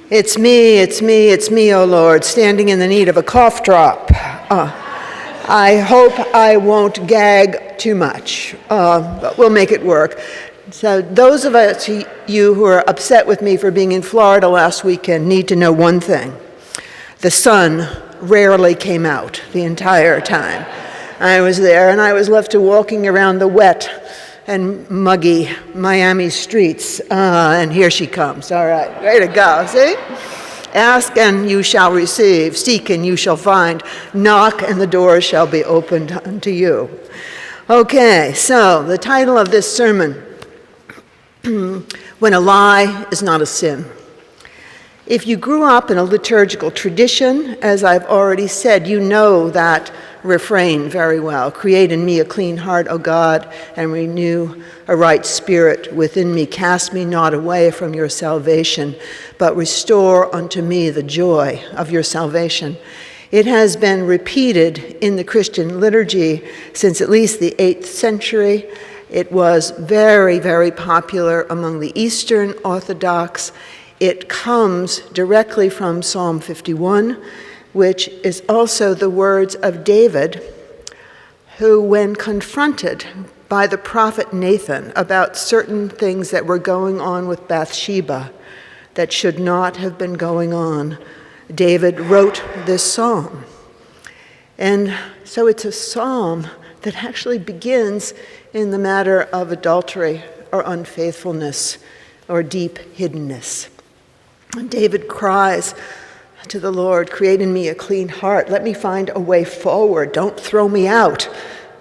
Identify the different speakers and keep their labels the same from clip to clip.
Speaker 1: It's me, O Lord, standing in the need of a cough drop. I hope I won't gag too much, but we'll make it work. So those of you who are upset with me for being in Florida last weekend need to know one thing. The sun rarely came out the entire time I was there, and I was left to walking around the wet and muggy Miami streets, and here she comes. All right, way to go, see? Ask and you shall receive, seek and you shall find, knock and the door shall be opened unto you. Okay, so the title of this sermon, When a Lie is Not a Sin. If you grew up in a liturgical tradition, as I've already said, you know that refrain very well. Create in me a clean heart, O God, and renew a right spirit within me. Cast me not away from your salvation, but restore unto me the joy of your salvation. It has been repeated in the Christian liturgy since at least the 8th century. It was very, very popular among the Eastern Orthodox. It comes directly from Psalm 51, which is also the words of David, who, when confronted by the prophet Nathan about certain things that were going on with Bathsheba that should not have been going on, David wrote this psalm. And so it's a psalm that actually begins in the matter of adultery or unfaithfulness or deep hiddenness. And David cries to the Lord, create in me a clean heart. Let me find a way forward. Don't throw me out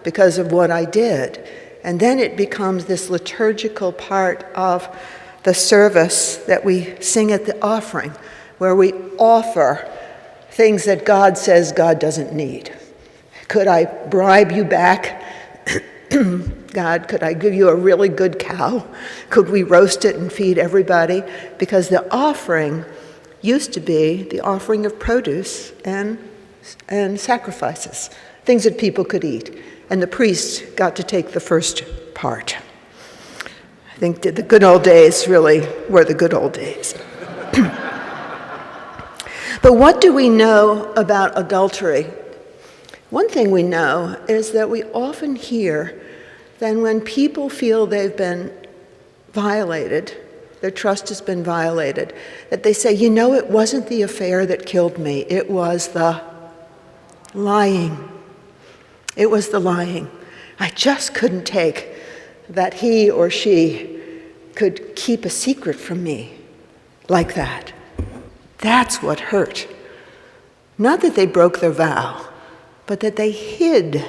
Speaker 1: because of what I did. And then it becomes this liturgical part of the service that we sing at the offering, where we offer things that God says God doesn't need. Could I bribe you back? God, could I give you a really good cow? Could we roast it and feed everybody? Because the offering used to be the offering of produce and sacrifices, things that people could eat. And the priests got to take the first part. I think the good old days really were the good old days. But what do we know about adultery? One thing we know is that we often hear that when people feel they've been violated, their trust has been violated, that they say, you know, it wasn't the affair that killed me, it was the lying. It was the lying. I just couldn't take that he or she could keep a secret from me like that. That's what hurt. Not that they broke their vow, but that they hid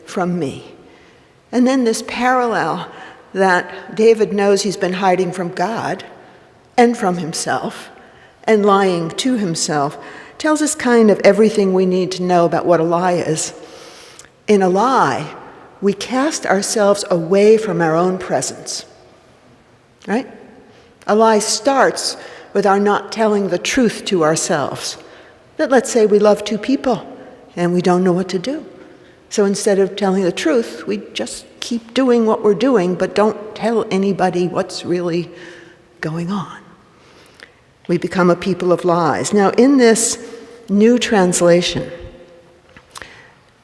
Speaker 1: from me. And then this parallel that David knows he's been hiding from God and from himself and lying to himself tells us kind of everything we need to know about what a lie is. In a lie, we cast ourselves away from our own presence, right? A lie starts with our not telling the truth to ourselves. That let's say we love two people and we don't know what to do. So instead of telling the truth, we just keep doing what we're doing, but don't tell anybody what's really going on. We become a people of lies. Now, in this new translation,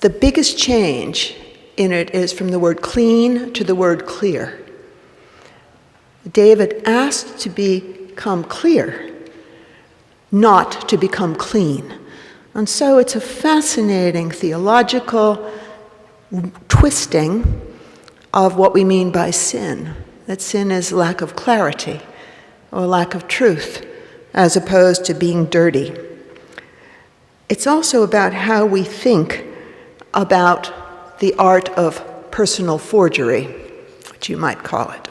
Speaker 1: the biggest change in it is from the word clean to the word clear. David asked to become clear, not to become clean. And so it's a fascinating theological twisting of what we mean by sin, that sin is lack of clarity or lack of truth, as opposed to being dirty. It's also about how we think about the art of personal forgery, which you might call it.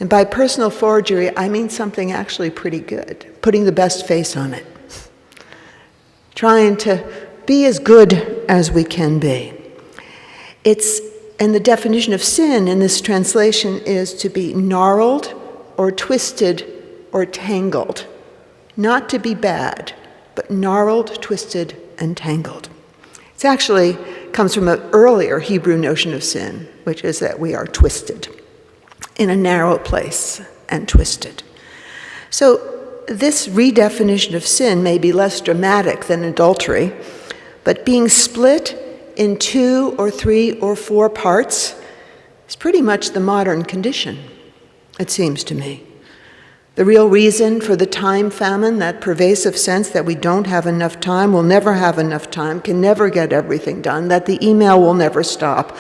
Speaker 1: And by personal forgery, I mean something actually pretty good, putting the best face on it, trying to be as good as we can be. And the definition of sin in this translation is to be gnarled or twisted or tangled. Not to be bad, but gnarled, twisted, and tangled. It actually comes from an earlier Hebrew notion of sin, which is that we are twisted in a narrow place and twisted. So this redefinition of sin may be less dramatic than adultery, but being split in 2 or 3 or 4 parts is pretty much the modern condition, it seems to me. The real reason for the time famine, that pervasive sense that we don't have enough time, will never have enough time, can never get everything done, that the email will never stop.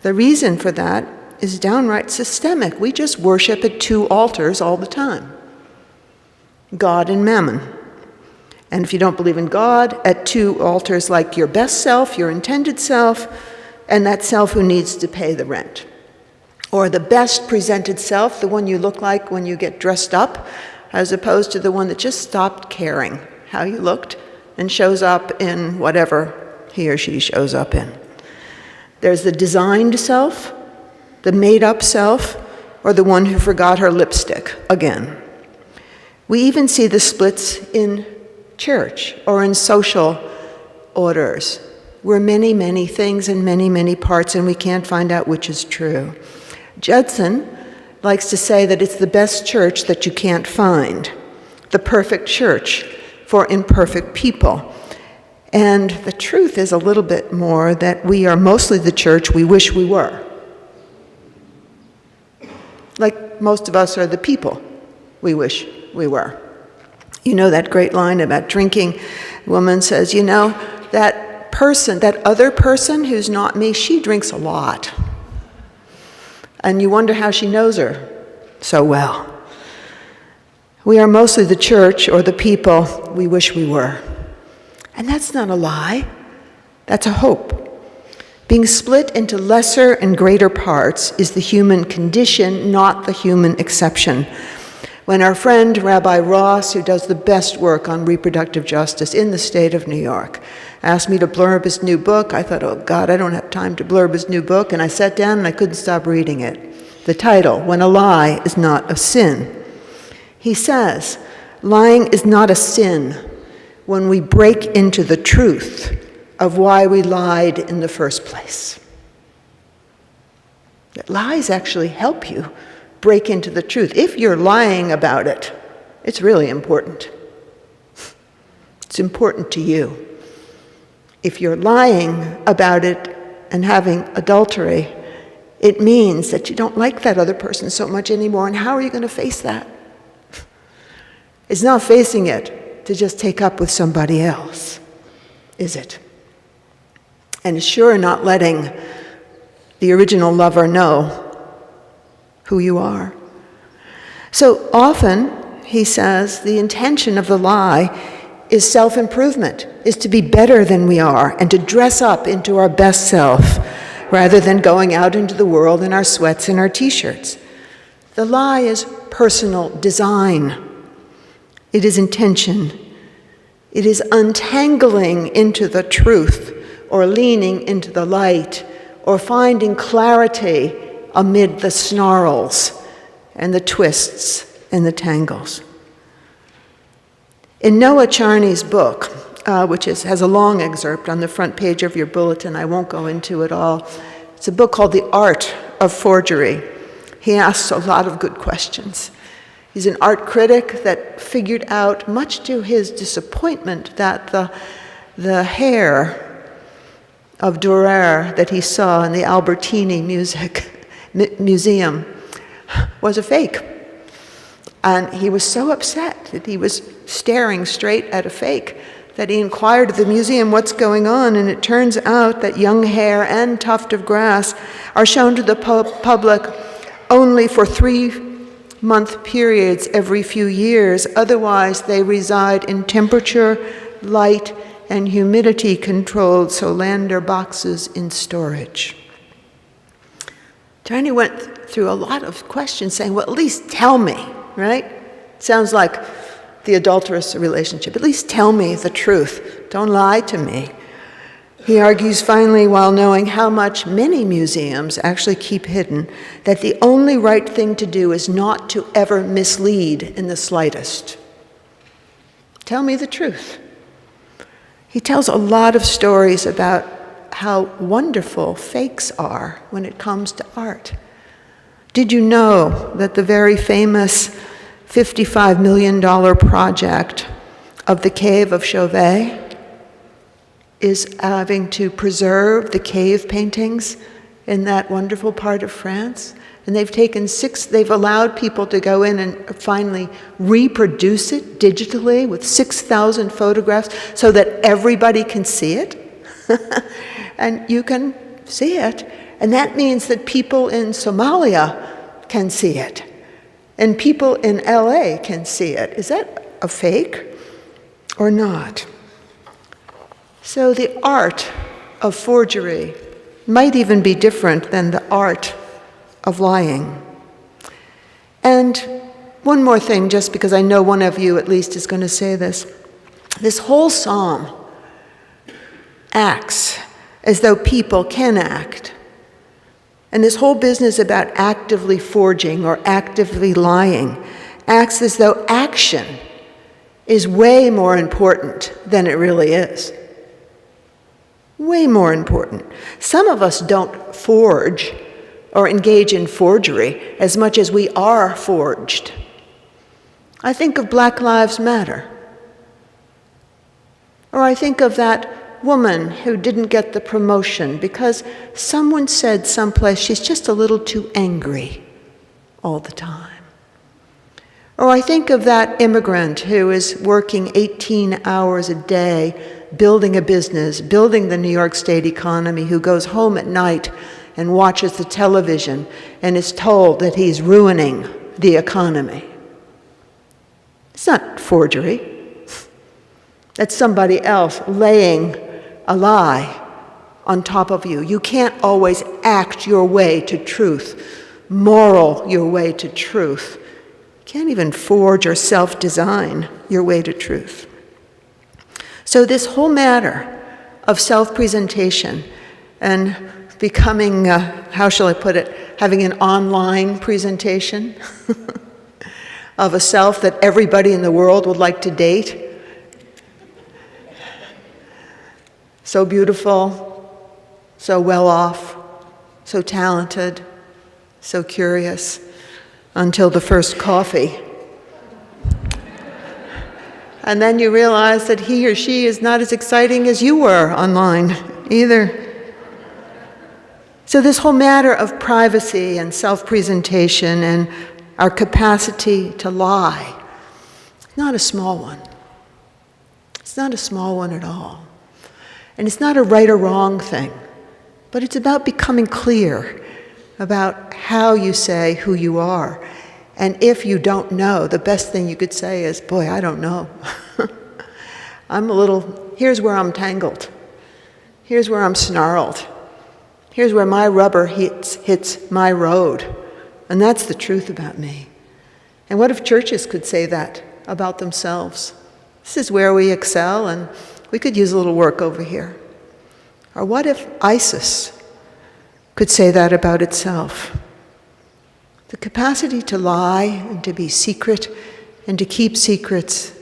Speaker 1: The reason for that is downright systemic. We just worship at 2 altars all the time, God and Mammon. And if you don't believe in God, at 2 altars like your best self, your intended self, and that self who needs to pay the rent. Or the best presented self, the one you look like when you get dressed up, as opposed to the one that just stopped caring how you looked and shows up in whatever he or she shows up in. There's the designed self, the made-up self, or the one who forgot her lipstick again. We even see the splits in church or in social orders. We're many, many things and many, many parts, and we can't find out which is true. Judson likes to say that it's the best church that you can't find, the perfect church for imperfect people. And the truth is a little bit more that we are mostly the church we wish we were. Like most of us are the people we wish we were. You know that great line about drinking? A woman says, you know, that person, that other person who's not me, she drinks a lot. And you wonder how she knows her so well. We are mostly the church or the people we wish we were. And that's not a lie. That's a hope. Being split into lesser and greater parts is the human condition, not the human exception. When our friend Rabbi Ross, who does the best work on reproductive justice in the state of New York, asked me to blurb his new book, I thought, oh God, I don't have time to blurb his new book, and I sat down and I couldn't stop reading it. The title, When a Lie is Not a Sin. He says, lying is not a sin when we break into the truth of why we lied in the first place. That lies actually help you break into the truth. If you're lying about it, it's really important. It's important to you. If you're lying about it and having adultery, it means that you don't like that other person so much anymore. And how are you going to face that? It's not facing it to just take up with somebody else, is it? And it's sure not letting the original lover know who you are. So often, he says, the intention of the lie is self-improvement, is to be better than we are and to dress up into our best self rather than going out into the world in our sweats and our t-shirts. The lie is personal design. It is intention. It is untangling into the truth or leaning into the light or finding clarity amid the snarls and the twists and the tangles. In Noah Charney's book, which has a long excerpt on the front page of your bulletin, I won't go into it all. It's a book called The Art of Forgery. He asks a lot of good questions. He's an art critic that figured out, much to his disappointment, that the hair of Dürer that he saw in the Albertini Museum was a fake. And he was so upset that he was staring straight at a fake that he inquired of the museum what's going on, and it turns out that young hair and tuft of grass are shown to the public only for 3-month periods every few years. Otherwise, they reside in temperature, light, and humidity-controlled Solander boxes in storage. Tony went through a lot of questions saying, well, at least tell me, right? Sounds like the adulterous relationship. At least tell me the truth. Don't lie to me. He argues finally, while knowing how much many museums actually keep hidden, that the only right thing to do is not to ever mislead in the slightest. Tell me the truth. He tells a lot of stories about how wonderful fakes are when it comes to art. Did you know that the very famous $55 million project of the cave of Chauvet is having to preserve the cave paintings in that wonderful part of France. And they've allowed people to go in and finally reproduce it digitally with 6,000 photographs so that everybody can see it. And you can see it. And that means that people in Somalia can see it. And people in LA can see it. Is that a fake or not? So the art of forgery might even be different than the art of lying. And one more thing, just because I know one of you at least is going to say this. This whole psalm acts as though people can act. And this whole business about actively forging or actively lying acts as though action is way more important than it really is. Way more important. Some of us don't forge or engage in forgery as much as we are forged. I think of Black Lives Matter. Or I think of that woman who didn't get the promotion because someone said someplace she's just a little too angry all the time. Or I think of that immigrant who is working 18 hours a day, building a business, building the New York State economy, who goes home at night and watches the television and is told that he's ruining the economy. It's not forgery. That's somebody else laying a lie on top of you. You can't always act your way to truth, moral your way to truth. You can't even forge or self-design your way to truth. So this whole matter of self-presentation and becoming, how shall I put it, having an online presentation of a self that everybody in the world would like to date. So beautiful, so well off, so talented, so curious, until the first coffee. And then you realize that he or she is not as exciting as you were online either. So this whole matter of privacy and self-presentation and our capacity to lie, not a small one. It's not a small one at all. And it's not a right or wrong thing, but it's about becoming clear about how you say who you are. And if you don't know, the best thing you could say is, boy, I don't know. Here's where I'm tangled. Here's where I'm snarled. Here's where my rubber hits my road. And that's the truth about me. And what if churches could say that about themselves? This is where we excel, and we could use a little work over here. Or what if ISIS could say that about itself? The capacity to lie and to be secret and to keep secrets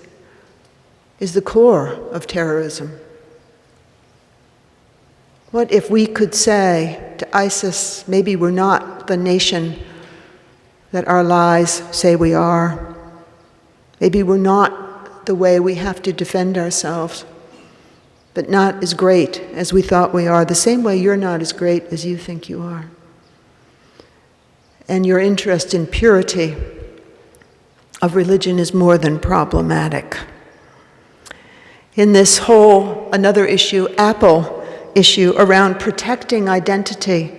Speaker 1: is the core of terrorism. What if we could say to ISIS, maybe we're not the nation that our lies say we are. Maybe we're not the way we have to defend ourselves, but not as great as we thought we are, the same way you're not as great as you think you are. And your interest in purity of religion is more than problematic. In this whole, another issue, Apple issue around protecting identity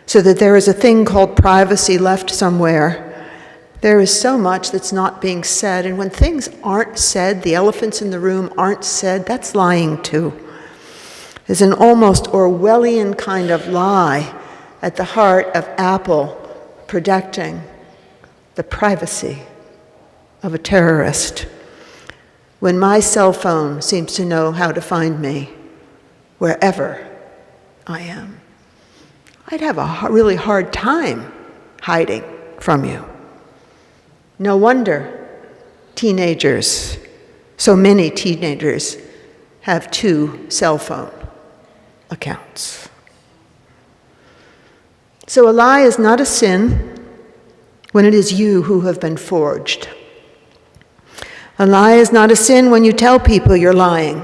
Speaker 1: so that there is a thing called privacy left somewhere, there is so much that's not being said. And when things aren't said, the elephants in the room aren't said, that's lying too. There's an almost Orwellian kind of lie at the heart of Apple protecting the privacy of a terrorist. When my cell phone seems to know how to find me wherever I am, I'd have a really hard time hiding from you. No wonder so many teenagers have 2 cell phone accounts. So a lie is not a sin when it is you who have been forged. A lie is not a sin when you tell people you're lying,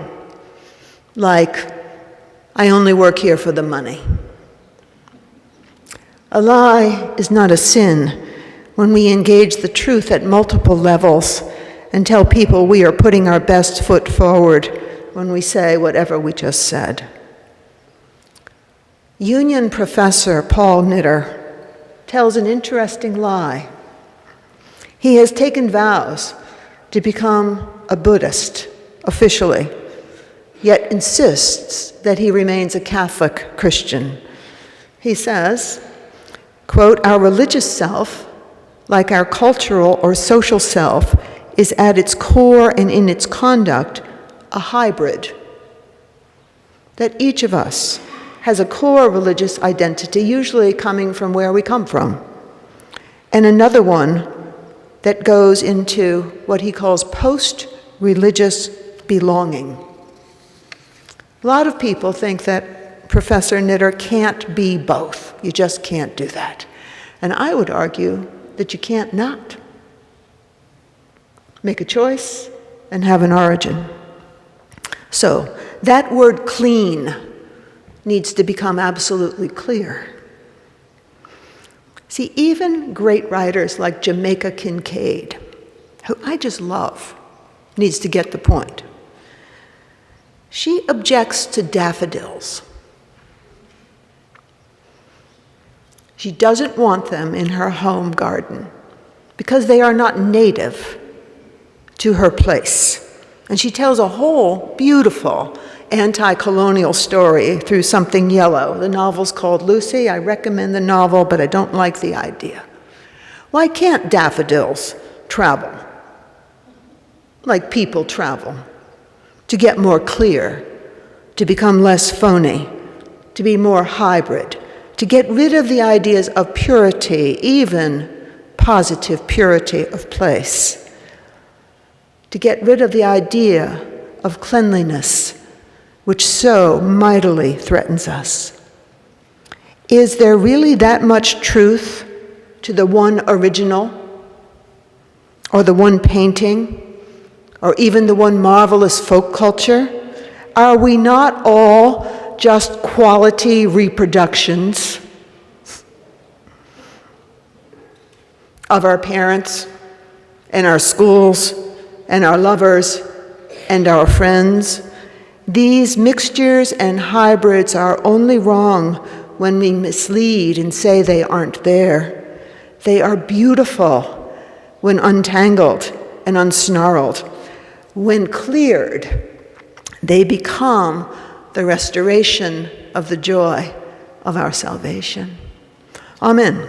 Speaker 1: like, I only work here for the money. A lie is not a sin when we engage the truth at multiple levels and tell people we are putting our best foot forward when we say whatever we just said. Union professor Paul Knitter tells an interesting lie. He has taken vows to become a Buddhist officially, yet insists that he remains a Catholic Christian. He says, quote, "Our religious self, like our cultural or social self, is at its core and in its conduct a hybrid. That each of us has a core religious identity, usually coming from where we come from, and another one that goes into what he calls post-religious belonging." A lot of people think that Professor Knitter can't be both. You just can't do that. And I would argue that you can't not. Make a choice and have an origin. So, that word clean needs to become absolutely clear. See, even great writers like Jamaica Kincaid, who I just love, needs to get the point. She objects to daffodils. She doesn't want them in her home garden because they are not native to her place. And she tells a whole beautiful anti-colonial story through Something Yellow. The novel's called Lucy. I recommend the novel, but I don't like the idea. Why can't daffodils travel like people travel? To get more clear, to become less phony, to be more hybrid, to get rid of the ideas of purity, even positive purity of place, to get rid of the idea of cleanliness, which so mightily threatens us. Is there really that much truth to the one original, or the one painting, or even the one marvelous folk culture? Are we not all just quality reproductions of our parents and our schools and our lovers and our friends? These mixtures and hybrids are only wrong when we mislead and say they aren't there. They are beautiful when untangled and unsnarled. When cleared, they become the restoration of the joy of our salvation. Amen.